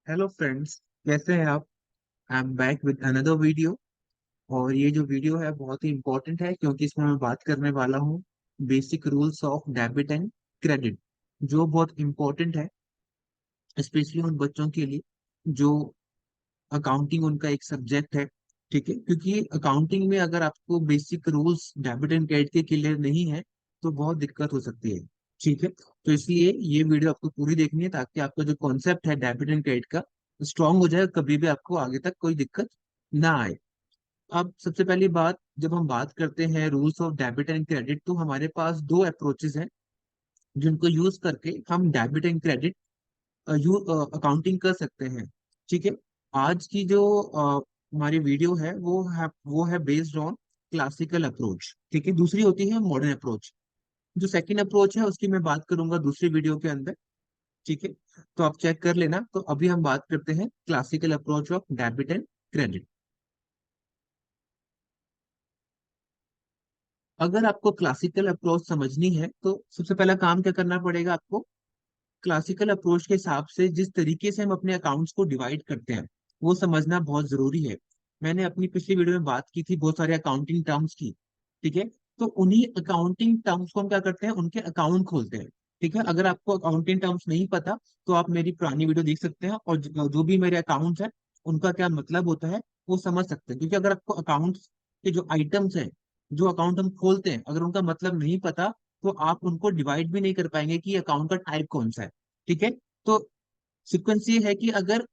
Hello friends, कैसे हैं आप। I am back with another video. और ये जो वीडियो है बहुत ही इंपॉर्टेंट है क्योंकि इसमें मैं बात करने वाला हूँ basic rules of debit and credit, जो बहुत इंपॉर्टेंट है स्पेशली उन बच्चों के लिए जो अकाउंटिंग उनका एक सब्जेक्ट है। ठीक है, क्योंकि अकाउंटिंग में अगर आपको basic rules debit and credit के क्लियर नहीं है तो बहुत दिक्कत हो सकती है। ठीक है, तो इसलिए ये वीडियो आपको पूरी देखनी है ताकि आपका जो कॉन्सेप्ट है डेबिट एंड क्रेडिट का स्ट्रांग हो जाए, कभी भी आपको आगे तक कोई दिक्कत ना आए। अब सबसे पहली बात, जब हम बात करते हैं rules of debit and credit तो हमारे पास दो अप्रोचेस हैं जिनको यूज करके हम डेबिट एंड क्रेडिट अकाउंटिंग कर सकते हैं। ठीक है, आज की जो हमारी वीडियो है वो है बेस्ड ऑन क्लासिकल अप्रोच। ठीक है, दूसरी होती है मॉडर्न अप्रोच। जो सेकंड अप्रोच है उसकी मैं बात करूंगा दूसरी वीडियो के अंदर। ठीक है, तो आप चेक कर लेना। तो अभी हम बात करते हैं classical approach of debit and credit. अगर आपको क्लासिकल अप्रोच समझनी है तो सबसे पहला काम क्या करना पड़ेगा आपको। क्लासिकल अप्रोच के हिसाब से जिस तरीके से हम अपने अकाउंट्स को डिवाइड करते हैं वो समझना बहुत जरूरी है। मैंने अपनी पिछली वीडियो में बात की थी बहुत सारे अकाउंटिंग टर्म्स की। ठीक है, तो उन्हीं अकाउंटिंग टर्म्स को हम क्या करते हैं, उनके अकाउंट खोलते हैं। ठीक है, अगर आपको अकाउंटिंग टर्म्स नहीं पता तो आप मेरी पुरानी वीडियो देख सकते हैं और जो भी मेरे अकाउंट्स हैं उनका क्या मतलब होता है वो समझ सकते हैं। क्योंकि अगर आपको अकाउंट्स के जो आइटम्स हैं, जो अकाउंट हम खोलते हैं, अगर उनका मतलब नहीं पता तो आप उनको डिवाइड भी नहीं कर पाएंगे कि अकाउंट का टाइप कौन सा है। ठीक है, तो सीक्वेंस ये है कि अगर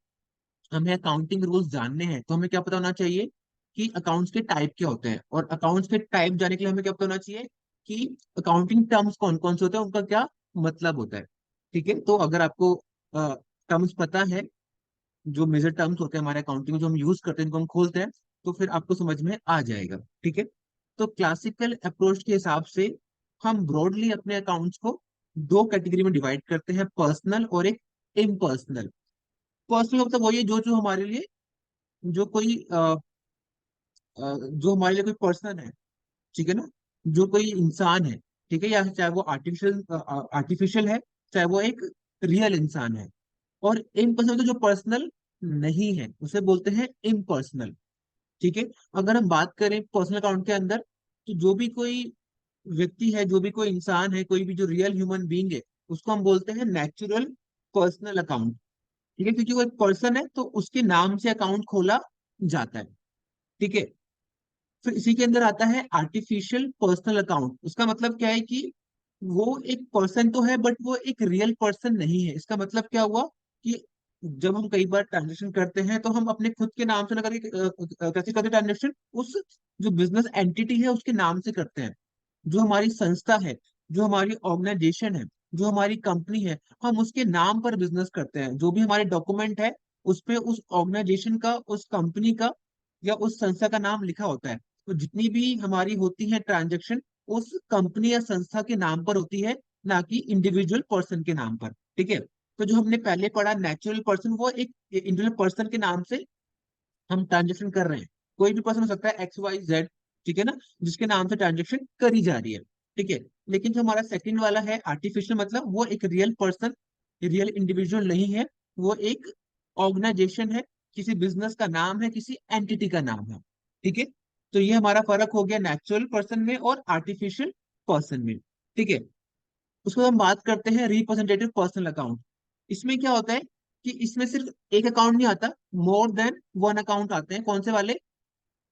हमें अकाउंटिंग रूल्स जानने हैं तो हमें क्या पता होना चाहिए कि अकाउंट्स के टाइप क्या होते हैं, और अकाउंट्स के टाइप जानने के लिए हमें क्या पता होना चाहिए कि अकाउंटिंग टर्म्स कौन कौन से होते हैं, उनका क्या मतलब होता है। ठीक है, तो अगर आपको टर्म्स पता है, जो मेजर टर्म्स होते हैं हमारे अकाउंटिंग में जो हम यूज करते हैं, इनको हम खोलते हैं, तो फिर आपको समझ में आ जाएगा। ठीक है, तो क्लासिकल अप्रोच के हिसाब से हम ब्रॉडली अपने अकाउंट्स को दो कैटेगरी में डिवाइड करते हैं, पर्सनल और एक इम्पर्सनल। पर्सनल मतलब वही है जो जो हमारे लिए, जो कोई जो हमारे लिए कोई पर्सन है। ठीक है ना, जो कोई इंसान है। ठीक है, या चाहे वो आर्टिफिशियल आर्टिफिशियल है, चाहे वो एक रियल इंसान है। और इम्पर्सनल तो जो पर्सनल नहीं है उसे बोलते हैं इम्पर्सनल। ठीक है, अगर हम बात करें पर्सनल अकाउंट के अंदर तो जो भी कोई व्यक्ति है, जो भी कोई इंसान है, कोई भी जो रियल ह्यूमन बीइंग है, उसको हम बोलते हैं नेचुरल पर्सनल अकाउंट। ठीक है, क्योंकि वो एक पर्सन है तो उसके नाम से अकाउंट खोला जाता है। ठीक है, फिर इसी के अंदर आता है आर्टिफिशियल पर्सनल अकाउंट। उसका मतलब क्या है कि वो एक पर्सन तो है बट वो एक रियल पर्सन नहीं है। इसका मतलब क्या हुआ कि जब हम कई बार ट्रांजेक्शन करते हैं तो हम अपने खुद के नाम से ना करके कैसे करते ट्रांजेक्शन, उस जो बिजनेस एंटिटी है उसके नाम से करते हैं। जो हमारी संस्था है, जो हमारी ऑर्गेनाइजेशन है, जो हमारी कंपनी है, हम उसके नाम पर बिजनेस करते हैं। जो भी हमारे डॉक्यूमेंट है उस पे उस ऑर्गेनाइजेशन का, उस कंपनी का या उस संस्था का नाम लिखा होता है। तो जितनी भी हमारी होती है ट्रांजेक्शन उस कंपनी या संस्था के नाम पर होती है, ना कि इंडिविजुअल पर्सन के नाम पर। ठीक है, तो जो हमने पहले पढ़ा नेचुरल पर्सन, वो एक इंडिविजुअल पर्सन के नाम से हम ट्रांजेक्शन कर रहे हैं। कोई भी पर्सन हो सकता है, XYZ। ठीक है ना, जिसके नाम से ट्रांजेक्शन करी जा रही है। ठीक है, लेकिन जो हमारा सेकंड वाला है आर्टिफिशियल, मतलब वो एक रियल पर्सन, रियल इंडिविजुअल नहीं है। वो एक ऑर्गेनाइजेशन है, किसी बिजनेस का नाम है, किसी एंटिटी का नाम है। ठीक है, तो ये हमारा फर्क हो गया नेचुरल पर्सन में और आर्टिफिशियल पर्सन में। ठीक है, उसको हम बात करते हैं रिप्रेजेंटेटिव पर्सनल अकाउंट। इसमें क्या होता है कि इसमें सिर्फ एक अकाउंट नहीं आता, मोर देन वन अकाउंट आते हैं। कौन से वाले?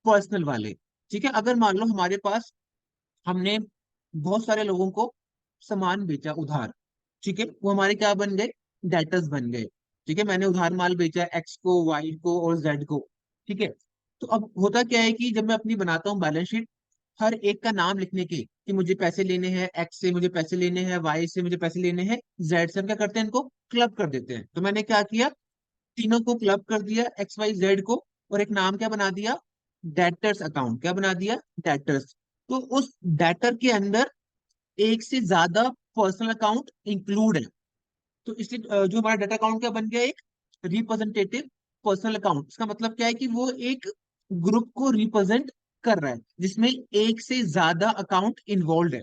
पर्सनल वाले। ठीक है, अगर मान लो हमारे पास, हमने बहुत सारे लोगों को सामान बेचा उधार। ठीक है, वो हमारे क्या बन गए? डेटर्स बन गए। ठीक है, मैंने उधार माल बेचा एक्स को, वाई को और जेड को। ठीक है, तो अब होता क्या है कि जब मैं अपनी बनाता हूँ बैलेंस शीट, हर एक का नाम लिखने की कि मुझे पैसे लेने हैं एक्स से, मुझे पैसे लेने हैं वाई से, मुझे पैसे लेने हैं जेड से, हम क्या करते हैं इनको क्लब कर देते हैं। तो मैंने क्या किया, तीनों को क्लब कर दिया, XYZ को, और एक नाम क्या बना दिया? Debtors account. क्या बना दिया? डेटर्स। तो उस डेटर के अंदर एक से ज्यादा पर्सनल अकाउंट इंक्लूड है। तो इसलिए जो हमारा डेटा अकाउंट क्या बन गया? एक रिप्रेजेंटेटिव पर्सनल अकाउंट। इसका मतलब क्या है कि वो एक ग्रुप को रिप्रेजेंट कर रहा है जिसमें एक से ज्यादा अकाउंट इन्वॉल्व है।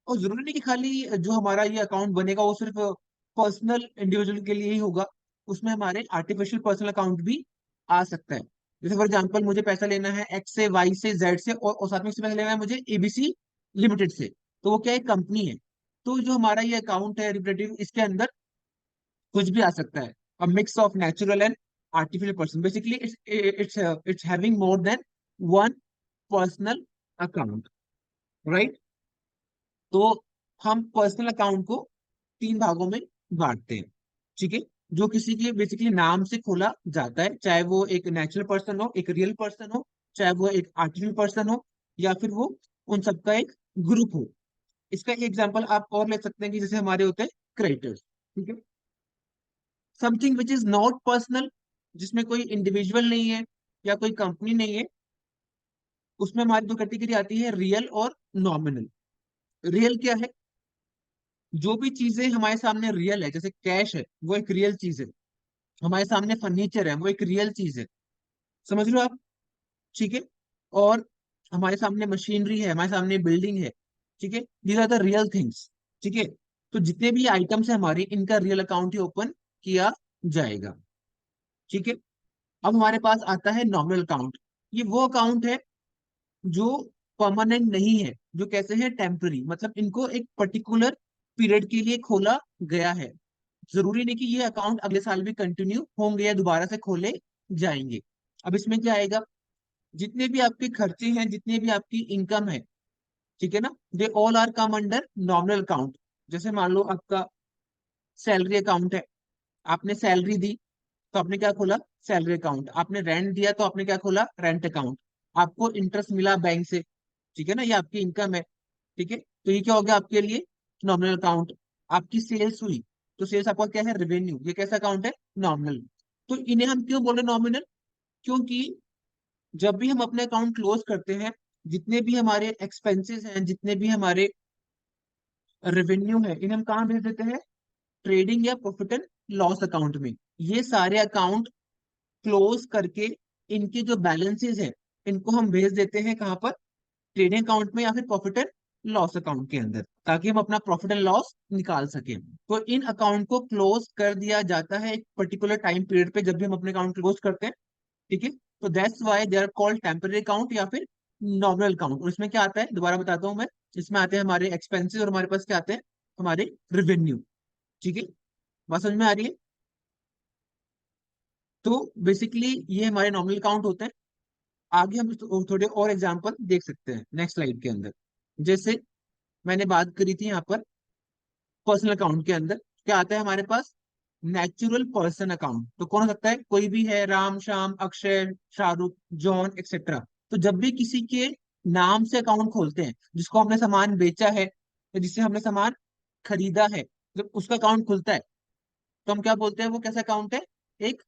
और जरूरी नहीं कि खाली जो हमारा ये अकाउंट बनेगा वो सिर्फ पर्सनल इंडिविजुअल के लिए ही होगा। उसमें हमारे आर्टिफिशियल पर्सनल अकाउंट भी आ सकता है। जैसे फॉर एग्जाम्पल मुझे पैसा लेना है एक्स से, वाई से, जेड से, और साथ में से पैसा लेना है मुझे एबीसी लिमिटेड से। तो वो क्या है, कंपनी है। तो जो हमारा ये अकाउंट है रिप्रेजेंटेटिव, इसके अंदर कुछ भी आ सकता है। अ mix of natural and artificial person, basically it's having more than one personal account, right. तो हम पर्सनल अकाउंट को तीन भागों में बांटते हैं, ठीक है। जो किसी के बेसिकली नाम से खोला जाता है, चाहे वो एक नेचुरल पर्सन हो, एक रियल पर्सन हो, चाहे वो एक आर्टिफिशियल पर्सन हो, या फिर वो उन सबका एक ग्रुप हो। इसका एग्जांपल आप और ले सकते हैं कि जैसे हमारे होते हैं क्रेडिटर्स, ठीक है। Something which is not personal, जिसमें कोई इंडिविजुअल नहीं है या कोई कंपनी नहीं है, उसमें हमारी दो कैटेगरी आती है, रियल और नॉमिनल। रियल क्या है? जो भी चीजें हमारे सामने रियल है, जैसे कैश है वो एक रियल चीज है, हमारे सामने फर्नीचर है वो एक रियल चीज है, समझ लो आप, ठीक है। और हमारे सामने मशीनरी है, हमारे सामने बिल्डिंग है, ठीक है। These are the real things, ठीक है। तो जितने भी आइटम्स है हमारे, इनका रियल अकाउंट ही ओपन किया जाएगा, ठीक है। अब हमारे पास आता है नॉमिनल अकाउंट। ये वो अकाउंट है जो परमानेंट नहीं है, जो कैसे है, टेम्पररी, मतलब इनको एक पर्टिकुलर पीरियड के लिए खोला गया है। जरूरी नहीं कि ये अकाउंट अगले साल भी कंटिन्यू होंगे या दोबारा से खोले जाएंगे। अब इसमें क्या आएगा, जितने भी आपके खर्चे हैं, जितने भी आपकी इनकम है, ठीक है ना, they all are come under nominal account. जैसे मान लो आपका सैलरी अकाउंट है, आपने सैलरी दी तो आपने क्या खोला, सैलरी अकाउंट। आपने रेंट दिया तो आपने क्या खोला, रेंट अकाउंट। आपको इंटरेस्ट मिला बैंक से, ठीक है ना, ये आपकी इनकम है, ठीक है। तो ये क्या हो गया आपके लिए, नॉमिनल अकाउंट। आपकी सेल्स हुई तो सेल्स आपका क्या है, रेवेन्यू, ये कैसा अकाउंट है, नॉमिनल। तो इन्हें हम क्यों बोल रहे नॉमिनल, क्योंकि जब भी हम अपने अकाउंट क्लोज करते हैं, जितने भी हमारे एक्सपेंसेस हैं, जितने भी हमारे रेवेन्यू है, इन्हें हम कहाँ भेज देते हैं, ट्रेडिंग या प्रॉफिट एंड लॉस अकाउंट में। ये सारे अकाउंट क्लोज करके इनके जो बैलेंसेस हैं, इनको हम भेज देते हैं कहाँ पर, ट्रेडिंग अकाउंट में या फिर प्रॉफिट एंड लॉस अकाउंट के अंदर, ताकि हम अपना प्रॉफिट एंड लॉस निकाल सकें। तो इन अकाउंट को क्लोज कर दिया जाता है एक पर्टिकुलर टाइम पीरियड पे, जब भी हम अपने अकाउंट क्लोज करते हैं, ठीक है। तो that's why they are called temporary account या फिर नॉमिनल अकाउंट। और इसमें क्या आता है, दोबारा बताता हूँ मैं। इसमें आते हैं हमारे एक्सपेंसेस और हमारे पास क्या आते हैं, हमारे रेवेन्यू, ठीक है। बात समझ में आ रही है? तो बेसिकली ये हमारे नॉमिनल अकाउंट होते हैं। आगे हम थोड़े और एग्जांपल देख सकते हैं नेक्स्ट स्लाइड के अंदर। जैसे मैंने बात करी थी यहाँ पर पर्सनल अकाउंट के अंदर, क्या आता है हमारे पास, नेचुरल पर्सन अकाउंट। तो कौन हो सकता है, कोई भी है, राम, श्याम, अक्षय, शाहरुख, जॉन, एक्सेट्रा। तो जब भी किसी के नाम से अकाउंट खोलते हैं, जिसको हमने सामान बेचा है या जिससे हमने सामान खरीदा है, जब उसका अकाउंट खुलता है, तो हम क्या बोलते हैं, वो कैसा अकाउंट है, एक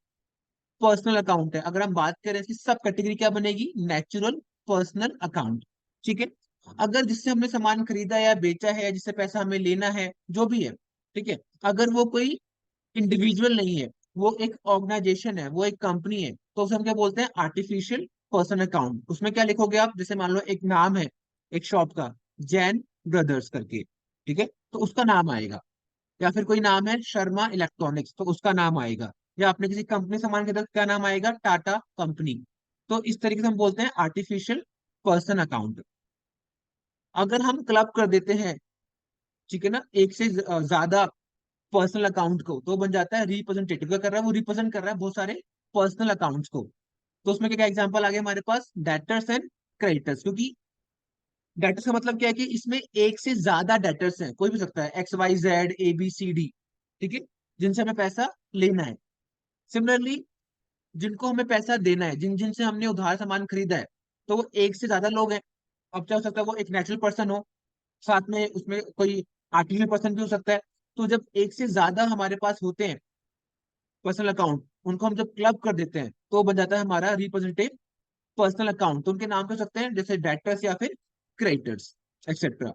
पर्सनल अकाउंट है। अगर हम बात करें इसकी सब कैटेगरी क्या बनेगी, नेचुरल पर्सनल अकाउंट, ठीक है। अगर जिससे हमने सामान खरीदा या बेचा है, या जिससे पैसा हमें लेना है, जो भी है, ठीक है, अगर वो कोई इंडिविजुअल नहीं है, वो एक ऑर्गेनाइजेशन है, वो एक कंपनी है, तो उसे हम क्या बोलते हैं, आर्टिफिशियल पर्सन अकाउंट। उसमें क्या लिखोगे आप, जैसे मान लो एक नाम है एक शॉप का, जैन ब्रदर्स करके, ठीक है, तो उसका नाम आएगा। या फिर कोई नाम है शर्मा इलेक्ट्रॉनिक्स, तो उसका नाम आएगा। या आपने किसी कंपनी सामान खरीदा, क्या नाम आएगा, टाटा कंपनी। तो इस तरीके से हम बोलते हैं आर्टिफिशियल पर्सन अकाउंट। अगर हम क्लब कर देते हैं, ठीक है ना, एक से ज्यादा पर्सनल अकाउंट को, तो बन जाता है रिप्रेजेंटेटिव। क्या कर रहा है, वो रिप्रेजेंट कर रहा है बहुत सारे पर्सनल अकाउंट्स को। तो उसमें क्या क्या एग्जांपल आ गए हमारे पास, डेटर्स एंड क्रेडिटर्स। क्योंकि डेटर्स का मतलब क्या है कि इसमें एक से ज्यादा डेटर्स हैं, कोई भी सकता है, X Y Z A B C D, ठीक है, जिनसे हमें पैसा लेना है। सिमिलरली जिनको हमें पैसा देना है, जिन जिनसे हमने उधार सामान खरीदा है, तो वो एक से ज्यादा लोग हैं। अब क्या हो सकता है, वो एक नेचुरल पर्सन हो, साथ में उसमें कोई आर्टिफिशियल पर्सन भी हो सकता है। तो जब एक से ज्यादा हमारे पास होते हैं पर्सनल अकाउंट, उनको हम जब क्लब कर देते हैं, तो बन जाता है हमारा रिप्रेजेंटेटिव पर्सनल अकाउंट। तो उनके नाम हो सकते हैं जैसे डेटर्स या फिर क्रेडिटर्स, एक्सेट्रा।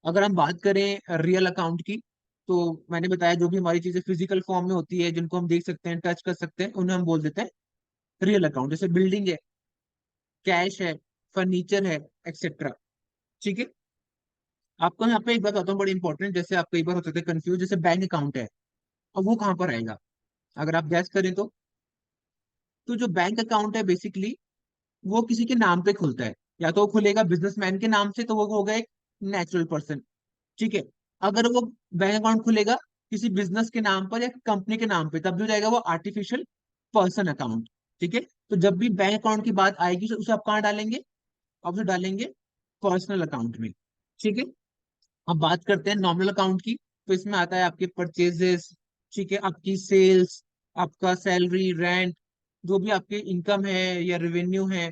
अगर हम बात करें रियल अकाउंट की, तो मैंने बताया जो भी हमारी चीजें फिजिकल फॉर्म में होती है, जिनको हम देख सकते हैं, टच कर सकते हैं, उन्हें हम बोल देते हैं रियल अकाउंट। जैसे बिल्डिंग है, कैश है, फर्नीचर है, एक्सेट्रा, ठीक है। आपको यहाँ पे एक बात बताता हूँ बड़ी इंपॉर्टेंट, जैसे आप कई बार हो सकते हैं कंफ्यूज, जैसे बैंक अकाउंट है, अब वो कहाँ पर आएगा। अगर आप गैस करें तो जो बैंक अकाउंट है बेसिकली वो किसी के नाम पे खुलता है। या तो वो खुलेगा बिजनेसमैन के नाम से, तो वो होगा एक नेचुरल पर्सन। ठीक है। अगर वो बैंक अकाउंट खुलेगा किसी बिजनेस के नाम पर या कंपनी के नाम पे, तब भी हो जाएगा वो आर्टिफिशियल पर्सन अकाउंट। ठीक है। तो जब भी बैंक अकाउंट की बात आएगी तो उसे आप कहाँ डालेंगे? आप उसे डालेंगे पर्सनल अकाउंट में। ठीक है। अब बात करते हैं नॉमिनल अकाउंट की। तो इसमें आता है आपके परचेजेस, ठीक है, आपकी सेल्स, आपका सैलरी, रेंट, जो भी आपके इनकम है या रेवेन्यू है,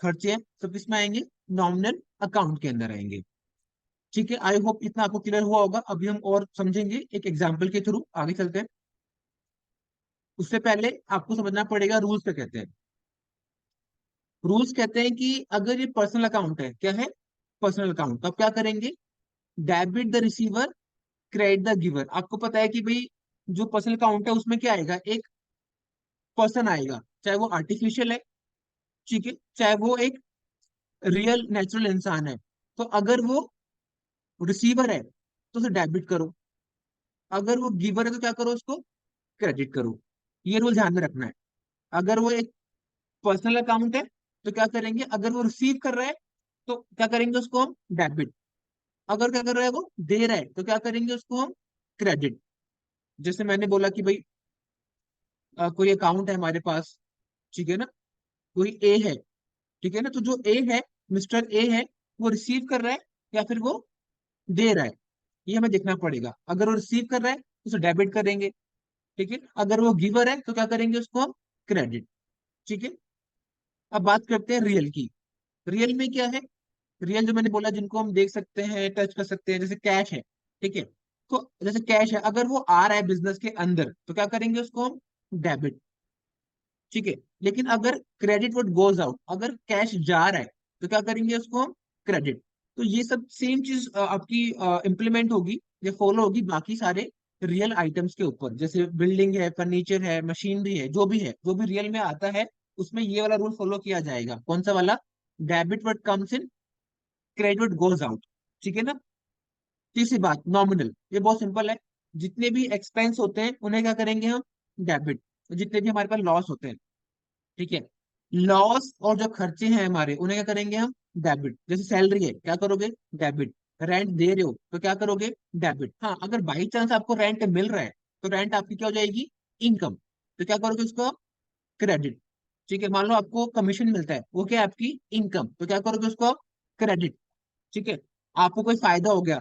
खर्चे हैं, सब किसमें आएंगे? नॉमिनल अकाउंट के अंदर आएंगे। ठीक है। आई होप इतना आपको क्लियर हुआ होगा। अभी हम और समझेंगे एक एग्जाम्पल के थ्रू, आगे चलते हैं। उससे पहले आपको समझना पड़ेगा रूल्स क्या कहते हैं। रूल्स कहते हैं कि अगर ये पर्सनल अकाउंट है, क्या है? पर्सनल अकाउंट, तो आप क्या करेंगे? Debit the receiver, credit the giver. आपको पता है कि भाई जो पर्सनल अकाउंट है उसमें क्या आएगा? एक पर्सन आएगा, चाहे वो आर्टिफिशियल है, ठीक है, चाहे वो एक रियल नेचुरल इंसान है। तो अगर वो रिसीवर है तो उसे डेबिट करो, अगर वो गिवर है तो क्या करो? उसको क्रेडिट करो। ये रूल ध्यान में रखना है। अगर वो एक पर्सनल अकाउंट है तो क्या करेंगे? अगर वो रिसीव कर रहा है तो क्या करेंगे? उसको हम डेबिट। अगर क्या कर रहा है, वो दे रहा है, तो क्या करेंगे? उसको हम क्रेडिट। जैसे मैंने बोला कि भाई कोई अकाउंट है हमारे पास, ठीक है ना, कोई ए है, ठीक है ना, तो जो ए है, मिस्टर ए है, वो रिसीव कर रहा है या फिर वो दे रहा है, ये हमें देखना पड़ेगा। अगर वो रिसीव कर रहा है तो उसे डेबिट करेंगे, ठीक है। अगर वो गिवर है तो क्या करेंगे? उसको हम क्रेडिट। ठीक है। अब बात करते हैं रियल की। रियल में क्या है? रियल जो मैंने बोला, जिनको हम देख सकते हैं, टच कर सकते हैं, जैसे कैश है, ठीक है। तो जैसे कैश है, अगर वो आ रहा है बिजनेस के अंदर तो क्या करेंगे? उसको हम डेबिट। ठीक है। लेकिन अगर क्रेडिट वर्ड गोज आउट, अगर कैश जा रहा है तो क्या करेंगे? उसको हम क्रेडिट। तो ये सब सेम चीज आपकी इम्प्लीमेंट होगी या फॉलो होगी बाकी सारे रियल आइटम्स के ऊपर। जैसे बिल्डिंग है, फर्नीचर है, मशीनरी है, जो भी रियल में आता है, उसमें ये वाला रूल फॉलो किया जाएगा। कौन सा वाला? Debit word comes in, credit word goes out. ठीक है ना। तीसरी बात, नॉमिनल, ये बहुत सिंपल है। जितने भी एक्सपेंस होते हैं उन्हें क्या करेंगे हम? डेबिट। जितने भी हमारे पास लॉस होते हैं, ठीक है, लॉस और जो खर्चे हैं हमारे, उन्हें क्या करेंगे हम? डेबिट। जैसे सैलरी है, क्या करोगे? डेबिट। रेंट दे रहे हो तो क्या करोगे? डेबिट। हाँ, अगर बाई चांस आपको रेंट मिल रहा है तो रेंट आपकी क्या हो जाएगी? इनकम। तो क्या करोगे? उसको क्रेडिट। ठीक है। मान लो आपको कमीशन मिलता है, वो क्या है? आपकी इनकम। तो क्या करोगे? उसको क्रेडिट। ठीक है। आपको कोई फायदा हो गया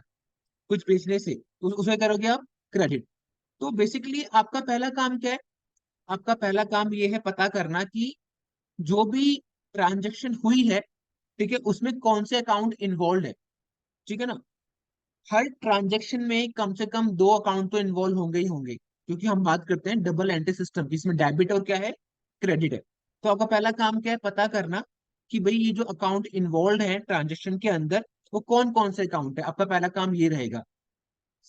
कुछ बेचने से, तो उसे करोगे आप क्रेडिट। तो बेसिकली आपका पहला काम क्या है? आपका पहला काम ये है पता करना कि जो भी ट्रांजैक्शन हुई है, ठीक है, उसमें कौन से अकाउंट इन्वॉल्व है। ठीक है ना। हर ट्रांजैक्शन में कम से कम दो अकाउंट तो इन्वॉल्व होंगे ही होंगे, क्योंकि हम बात करते हैं डबल एंट्री सिस्टम की, इसमें डेबिट और क्या है? क्रेडिट है। तो आपका पहला काम क्या है? पता करना कि भाई ये जो अकाउंट इन्वॉल्व है ट्रांजैक्शन के अंदर, वो कौन कौन से अकाउंट है। आपका पहला काम ये रहेगा।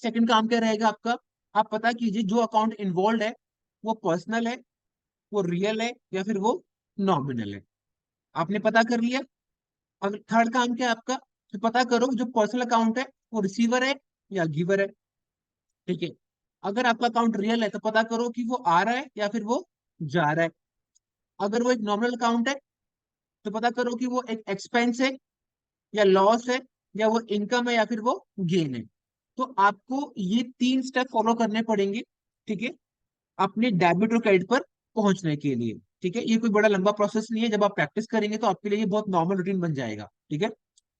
सेकंड काम क्या रहेगा आपका? आप पता कीजिए जो अकाउंट इन्वॉल्व है वो पर्सनल है, वो रियल है, या फिर वो नॉमिनल है। आपने पता कर लिया। अब थर्ड काम क्या है आपका? तो पता करो जो पर्सनल अकाउंट है वो रिसीवर है या गिवर है। ठीक है। अगर आपका अकाउंट रियल है तो पता करो कि वो आ रहा है या फिर वो जा रहा है। अगर वो एक नॉमिनल अकाउंट है तो पता करो कि वो एक एक्सपेंस है या लॉस है, या वो इनकम है या फिर वो गेन है। तो आपको ये तीन स्टेप फॉलो करने पड़ेंगे, ठीक है, अपने डेबिट और क्रेडिट पर पहुंचने के लिए। ठीक है। ये कोई बड़ा लंबा प्रोसेस नहीं है, जब आप प्रैक्टिस करेंगे तो आपके लिए ये बहुत नॉर्मल रूटीन बन जाएगा। ठीक है।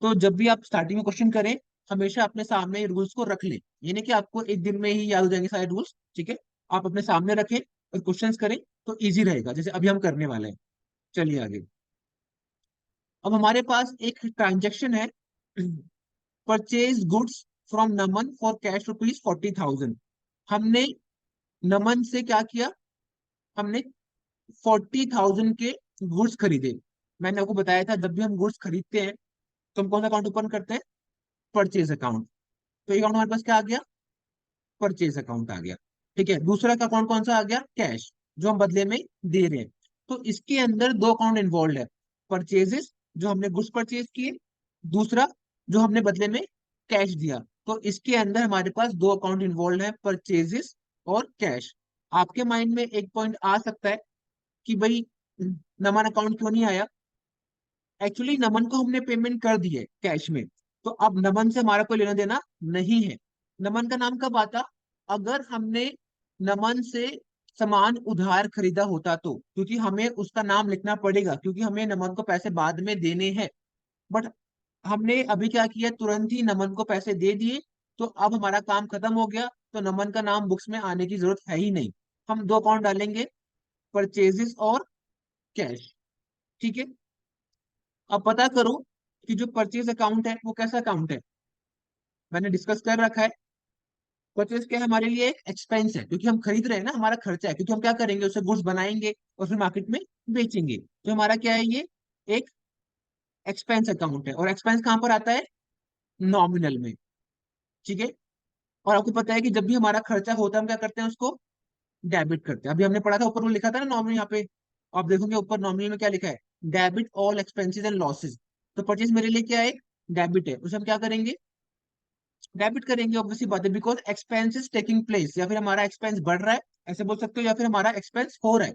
तो जब भी आप स्टार्टिंग में क्वेश्चन करें, हमेशा अपने सामने रूल्स को रख लें। ये नहीं कि आपको एक दिन में ही याद हो जाएंगे सारे रूल्स। ठीक है। आप अपने सामने रखें और क्वेश्चंस करें तो इजी रहेगा, जैसे अभी हम करने वाले हैं। चलिए आगे। अब हमारे पास एक ट्रांजेक्शन है, purchase goods from Naman for cash rupees 40,000। हमने नमन से क्या किया? हमने 40,000 के गुड्स खरीदे। मैंने आपको बताया था जब भी हम गुड्स खरीदते हैं तो हम कौन सा अकाउंट ओपन करते हैं? Purchase account. तो अकाउंट हमारे पास क्या आ गया? परचेज अकाउंट आ गया। ठीक है। दूसरा का अकाउंट कौन सा आ गया? कैश, जो हम बदले में दे रहे हैं। तो इसके अंदर दो अकाउंट इन्वॉल्व है। परचेजेस, जो हमने गुड्स परचेज किए, दूसरा जो हमने बदले में कैश दिया। तो इसके अंदर हमारे पास दो अकाउंट इन्वॉल्व है, परचेजेस और कैश। आपके माइंड में एक पॉइंट आ सकता है कि भाई नमन अकाउंट क्यों नहीं आया। एक्चुअली नमन को हमने पेमेंट कर दी है कैश में, तो अब नमन से हमारा कोई लेना देना नहीं है। नमन का नाम कब आता, अगर हमने नमन से सामान उधार खरीदा होता तो, क्योंकि हमें उसका नाम लिखना पड़ेगा, क्योंकि हमें नमन को पैसे बाद में देने हैं। बट हमने अभी क्या किया, तुरंत ही नमन को पैसे दे दिए, तो अब हमारा काम खत्म हो गया, तो नमन का नाम बुक्स में आने की जरूरत है ही नहीं। हम दो अकाउंट डालेंगे, परचेजेस और कैश। ठीक है। अब पता करो कि जो परचेज अकाउंट है वो कैसा अकाउंट है। मैंने डिस्कस कर रखा है। परचेज क्या है, हमारे लिए एक एक्सपेंस है, क्योंकि हम खरीद रहे हैं ना, हमारा खर्चा है, क्योंकि हम क्या करेंगे, उसे गुड्स बनाएंगे और फिर मार्केट में बेचेंगे। तो हमारा क्या है, ये एक एक्सपेंस अकाउंट है। और एक्सपेंस कहाँ पर आता है, नॉमिनल में। ठीक है। और आपको पता है कि जब भी हमारा खर्चा होता है हम क्या करते हैं, उसको डेबिट करते हैं। अभी हमने पढ़ा था, ऊपर वो लिखा था ना नॉमिनल, यहाँ पे आप देखोगे ऊपर नॉमिनल में क्या लिखा है, debit all expenses and losses. तो परचेज मेरे लिए क्या है, डेबिट है, उसे हम क्या करेंगे, डेबिट करेंगे। ऑब्वियसली बात है, बिकॉज एक्सपेंसेस टेकिंग प्लेस, या फिर हमारा एक्सपेंस बढ़ रहा है ऐसे बोल सकते हो, या फिर हमारा एक्सपेंस हो रहा है,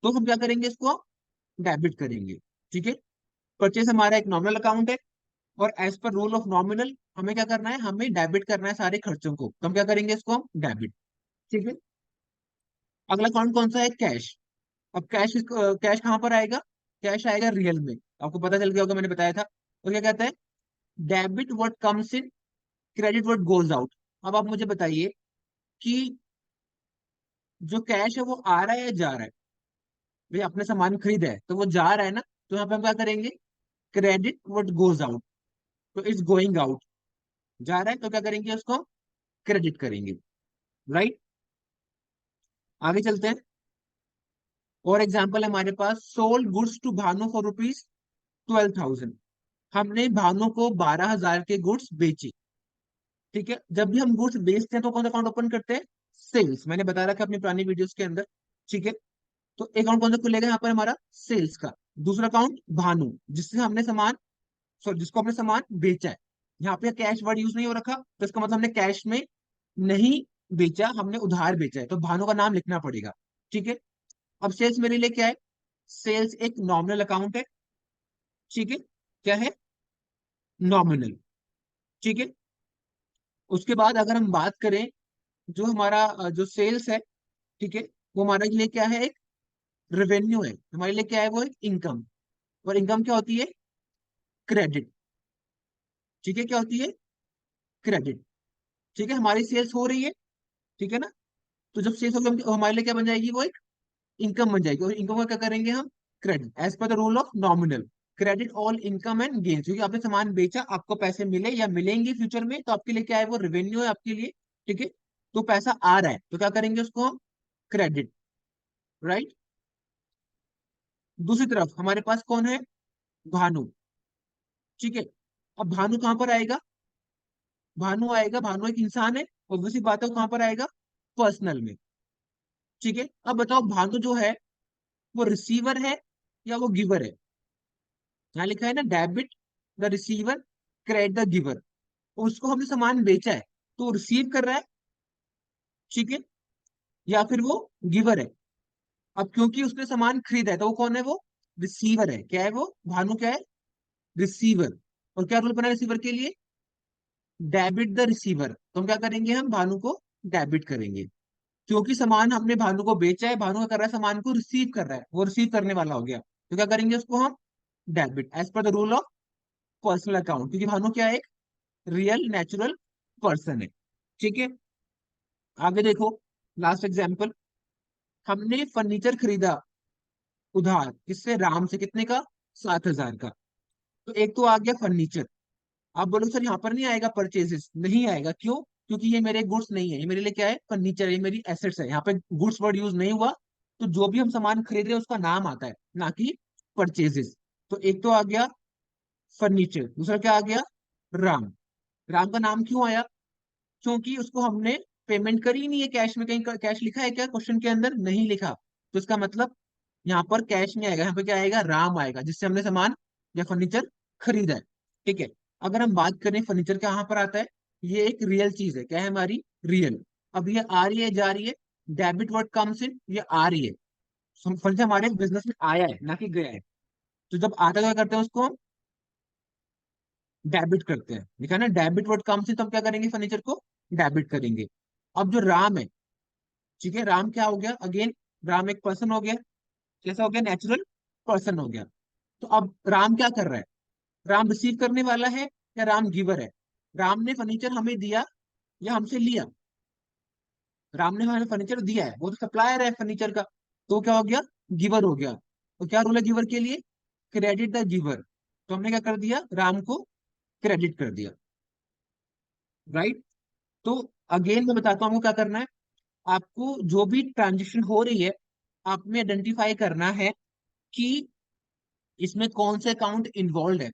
तो हम क्या करेंगे, इसको डेबिट करेंगे। ठीक है। परचेज हमारा एक नॉमिनल अकाउंट है, और as per rule of nominal हमें क्या करना है, हमें डेबिट करना है सारे खर्चों को, तो हम क्या करेंगे, इसको हम डेबिट। ठीक है। अगला अकाउंट कौन सा है, कैश। अब कैश, कैश कहाँ पर आएगा, कैश आएगा रियल में। आपको पता चल गया होगा, मैंने बताया था। तो क्या कहता है, debit what comes in, credit what goes out. अब आप मुझे बताइए कि जो कैश है वो आ रहा है या जा रहा है। भाई आपने सामान खरीदा है तो वो जा रहा है ना, तो यहाँ पे हम क्या करेंगे, क्रेडिट व्हाट गोज आउट। तो इट्स गोइंग आउट, जा रहा है, तो क्या करेंगे, उसको क्रेडिट करेंगे। राइट। आगे चलते हैं। और एग्जाम्पल हमारे पास, sold goods to Bhanu for rupees 12,000। हमने भानु को 12,000 के गुड्स बेचे। ठीक है। जब भी हम गुड्स बेचते हैं तो कौन सा अकाउंट ओपन करते हैं, सेल्स। मैंने बता रखा है अपनी पुरानी वीडियोस के अंदर। ठीक है। तो एक अकाउंट कौन सा खुलेगा यहाँ पर, हमारा सेल्स का। दूसरा अकाउंट भानु, जिससे हमने सामान, सॉरी जिसको हमने सामान बेचा है। यहाँ पे कैश वर्ड यूज नहीं हो रखा, तो इसका मतलब हमने कैश में नहीं बेचा, हमने उधार बेचा है, तो भानु का नाम लिखना पड़ेगा। ठीक है। अब सेल्स मेरे लिए क्या है, सेल्स एक नॉमिनल अकाउंट है। ठीक है। क्या है, नॉमिनल। ठीक है। उसके बाद अगर हम बात करें, जो हमारा जो सेल्स है, ठीक है, वो हमारे लिए क्या है, एक रेवेन्यू है। हमारे लिए क्या है, वो एक इनकम। और इनकम क्या होती है, क्रेडिट। ठीक है, क्या होती है, क्रेडिट। ठीक है, हमारी सेल्स हो रही है, ठीक है ना। तो जब सेल्स होगी हमारे लिए क्या बन जाएगी, वो एक इनकम बन जाएगी। और इनकम का क्या करेंगे हम, credit, as per the rule of nominal. Credit all income and gain, क्योंकि आपने सामान बेचा, आपको पैसे मिले या मिलेंगे फ्यूचर में, तो आपके लिए क्या है, वो रेवेन्यू है आपके लिए। ठीक है। तो पैसा आ रहा है, तो क्या करेंगे, उसको हम क्रेडिट। राइट। दूसरी तरफ हमारे पास कौन है, भानु। ठीक है। अब भानु कहां पर आएगा, भानु आएगा, भानु एक इंसान है, ऑब्वियसली बात है, वो कहां पर आएगा, पर्सनल में। ठीक है। अब बताओ, भानु जो है वो रिसीवर है या वो गिवर है। यहाँ लिखा है ना, debit the receiver, credit the giver. उसको हमने सामान बेचा है, तो वो रिसीव कर रहा है। ठीक है। या फिर वो गिवर है। अब क्योंकि उसने सामान खरीदा है, तो वो कौन है, वो रिसीवर है। क्या है वो, भानु क्या है, रिसीवर। और क्या रूल बना रिसीवर के लिए, डेबिट द रिसीवर। तो हम क्या करेंगे, हम भानु को डेबिट करेंगे, क्योंकि सामान हमने भानु को बेचा है, भानु का कर रहा है, सामान को रिसीव कर रहा है, वो रिसीव करने वाला हो गया, तो क्या करेंगे, उसको हम debit, as per the rule of personal account, क्योंकि भानु क्या है, एक रियल नेचुरल पर्सन है। ठीक है। आगे देखो, लास्ट एग्जाम्पल, हमने फर्नीचर खरीदा उधार, किससे, राम से, कितने का, 7,000 का। तो एक तो आ गया फर्नीचर। आप बोलो सर यहाँ पर नहीं आएगा परचेजेस, नहीं आएगा, क्यों, क्योंकि ये मेरे गुड्स नहीं है, ये मेरे लिए क्या है, फर्नीचर, ये मेरी एसेट्स है, यहाँ पे गुड्स वर्ड यूज नहीं हुआ। तो जो भी हम सामान खरीद रहे हैं उसका नाम आता है, ना कि परचेजेस। तो एक तो आ गया फर्नीचर, दूसरा क्या आ गया, राम। राम का नाम क्यों आया, क्योंकि उसको हमने पेमेंट करी ही नहीं है कैश में, कहीं कैश लिखा है क्या क्वेश्चन के अंदर, नहीं लिखा। तो इसका मतलब यहाँ पर कैश नहीं आएगा, यहाँ पे क्या आएगा, राम आएगा, जिससे हमने सामान या फर्नीचर खरीदा है। ठीक है। अगर हम बात करें फर्नीचर कहाँ पर आता है, ये एक रियल चीज है, क्या है हमारी, रियल। अब ये आ रही है, जा रही है, डेबिट वर्ड कम्स इन, ये आ रही है, फर्नीचर हमारे बिजनेस में आया है ना कि गया है। तो जब आता है तो क्या करते हैं, उसको हम डेबिट करते हैं, लिखा है ना डेबिट वर्ड कम्स इन, तो हम क्या करेंगे, फर्नीचर को डेबिट करेंगे। अब जो राम है, ठीक है, राम क्या हो गया अगेन, राम एक पर्सन हो गया, कैसा हो गया, नेचुरल पर्सन हो गया। तो अब राम क्या कर रहा है, राम रिसीव करने वाला है या राम गिवर है? राम ने फर्नीचर हमें दिया या हमसे लिया? राम ने हमें फर्नीचर दिया है, वो तो सप्लायर है फर्नीचर का, तो क्या हो गया, गिवर हो गया। तो क्या रूल है गिवर के लिए, क्रेडिट द गिवर। तो हमने क्या कर दिया, राम को क्रेडिट कर दिया, राइट। तो अगेन मैं बताता हूँ आपको क्या करना है। आपको जो भी ट्रांजेक्शन हो रही है, आप में आइडेंटिफाई करना है कि इसमें कौन से अकाउंट इन्वॉल्व है।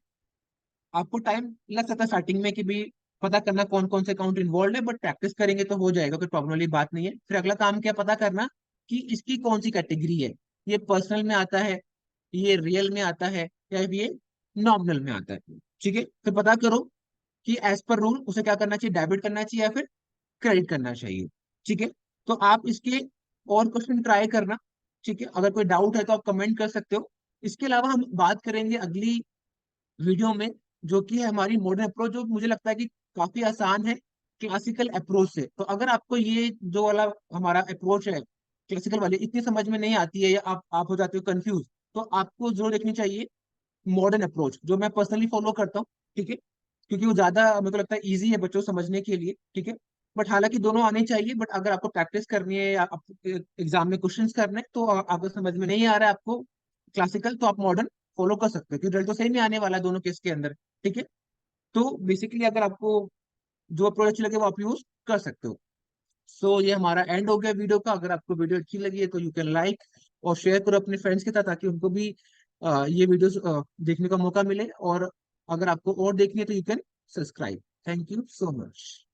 आपको टाइम लग सकता है स्टार्टिंग में कि भी पता करना कौन कौन से अकाउंट इन्वॉल्व है, बट प्रैक्टिस करेंगे तो हो जाएगा, कोई प्रॉब्लम वाली बात नहीं है। फिर अगला काम क्या, पता करना कि इसकी कौन सी कैटेगरी है, ये पर्सनल में आता है, ये रियल में आता है, या ये नॉमिनल में आता है। ठीक है, फिर पता करो कि एज पर रूल उसे क्या करना चाहिए, डेबिट करना चाहिए या फिर क्रेडिट करना चाहिए। ठीक है, तो आप इसके और क्वेश्चन ट्राई करना। ठीक है, अगर कोई डाउट है तो आप कमेंट कर सकते हो। इसके अलावा हम बात करेंगे अगली वीडियो में, जो कि है हमारी मॉडर्न अप्रोच, जो मुझे लगता है कि काफी आसान है क्लासिकल अप्रोच से। तो अगर आपको ये जो वाला हमारा अप्रोच है क्लासिकल वाली इतनी समझ में नहीं आती है, या आप हो जाते हो कंफ्यूज, तो आपको जरूर देखनी चाहिए मॉडर्न अप्रोच, जो मैं पर्सनली फॉलो करता हूँ। ठीक है, क्योंकि वो ज्यादा मेरे को लगता है इजी है बच्चों को समझने के लिए। ठीक है, बट हालांकि दोनों आने चाहिए, बट अगर आपको प्रैक्टिस करनी है या एग्जाम में क्वेश्चंस करने हैं, तो आपको समझ में नहीं आ रहा है आपको क्लासिकल, तो आप मॉडर्न फॉलो कर सकते हो, क्योंकि रिजल्ट तो सेम ही आने वाला है दोनों केस के अंदर। ठीक है, तो बेसिकली अगर आपको जो अप्रोच अच्छी लगे वो आप यूज कर सकते हो। सो ये हमारा एंड हो गया वीडियो का। अगर आपको वीडियो अच्छी लगी है तो यू कैन लाइक और शेयर करो अपने फ्रेंड्स के साथ, ताकि उनको भी ये वीडियोस देखने का मौका मिले। और अगर आपको और देखनी है तो you can subscribe. Thank you so much.